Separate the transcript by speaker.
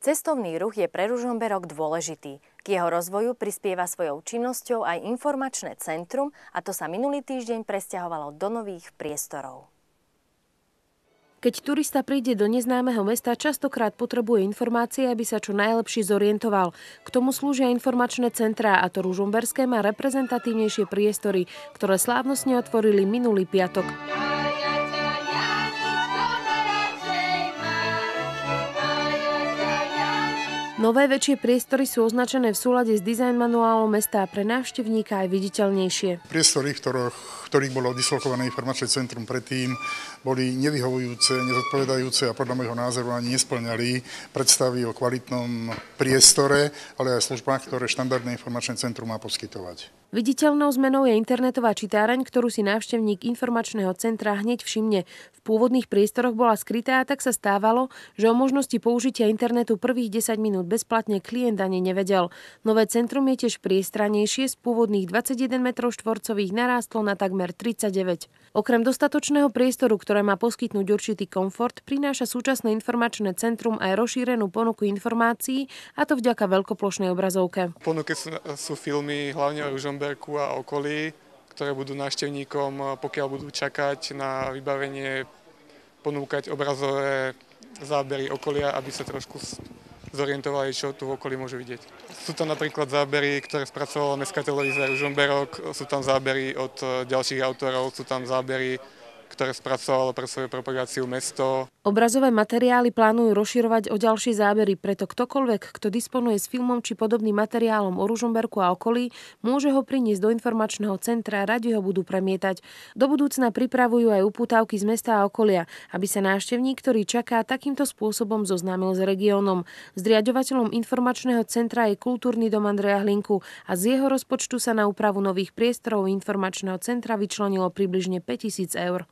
Speaker 1: Cestovný ruch je pre Ružomberok dôležitý. K jeho rozvoju prispieva svojou činnosťou aj informačné centrum, a to sa minulý týždeň presťahovalo do nových priestorov.
Speaker 2: Keď turista príde do neznámeho mesta, častokrát potrebuje informácie, aby sa čo najlepšie zorientoval. K tomu slúžia informačné centrá, a to ružomberské má reprezentatívnejšie priestory, ktoré slávnostne otvorili minulý piatok. Nové väčšie priestory sú označené v súlade s dizajn manuálom mesta a pre návštevníka aj viditeľnejšie.
Speaker 3: Priestory, ktorých bolo dislokované informačné centrum predtým, boli nevyhovujúce, nezodpovedajúce a podľa môjho názoru ani nesplňali predstavy o kvalitnom priestore, ale aj službách, ktoré štandardné informačné centrum má poskytovať.
Speaker 2: Viditeľnou zmenou je internetová čitáreň, ktorú si návštevník informačného centra hneď všimne. V pôvodných priestoroch bola skrytá, a tak sa stávalo, že o možnosti použitia internetu prvých 10 minút bezplatne klient ani nevedel. Nové centrum je tiež priestranejšie, z pôvodných 21 m2 narástlo na takmer 39. Okrem dostatočného priestoru, ktoré má poskytnúť určitý komfort, prináša súčasné informačné centrum aj rozšírenú ponuku informácií, a to vďaka veľkoplošnej obrazovke.
Speaker 4: V ponuke sú filmy hlavne o Ružomberku a okolí, ktoré budú návštevníkom, pokiaľ budú čakať na vybavenie, ponúkať obrazové zábery okolia, aby sa trošku zorientovali, čo tu v okolí môžu vidieť. Sú tam napríklad zábery, ktoré spracovala Mestská televízia Ružomberok, sú tam zábery od ďalších autorov, sú tam zábery, ktoré spracovalo pre svoju propagáciu mesto.
Speaker 2: Obrazové materiály plánujú rozširovať o ďalšie zábery, preto ktokoľvek, kto disponuje s filmom či podobným materiálom o Ružomberku a okolí, môže ho priniesť do informačného centra a radi ho budú premietať. Do budúcna pripravujú aj upútavky z mesta a okolia, aby sa návštevník, ktorý čaká, takýmto spôsobom zoznámil s regiónom. Zriaďovateľom informačného centra je Kultúrny dom Andreja Hlinku a z jeho rozpočtu sa na úpravu nových priestorov informačného centra vyčlenilo približne 5 000 eur.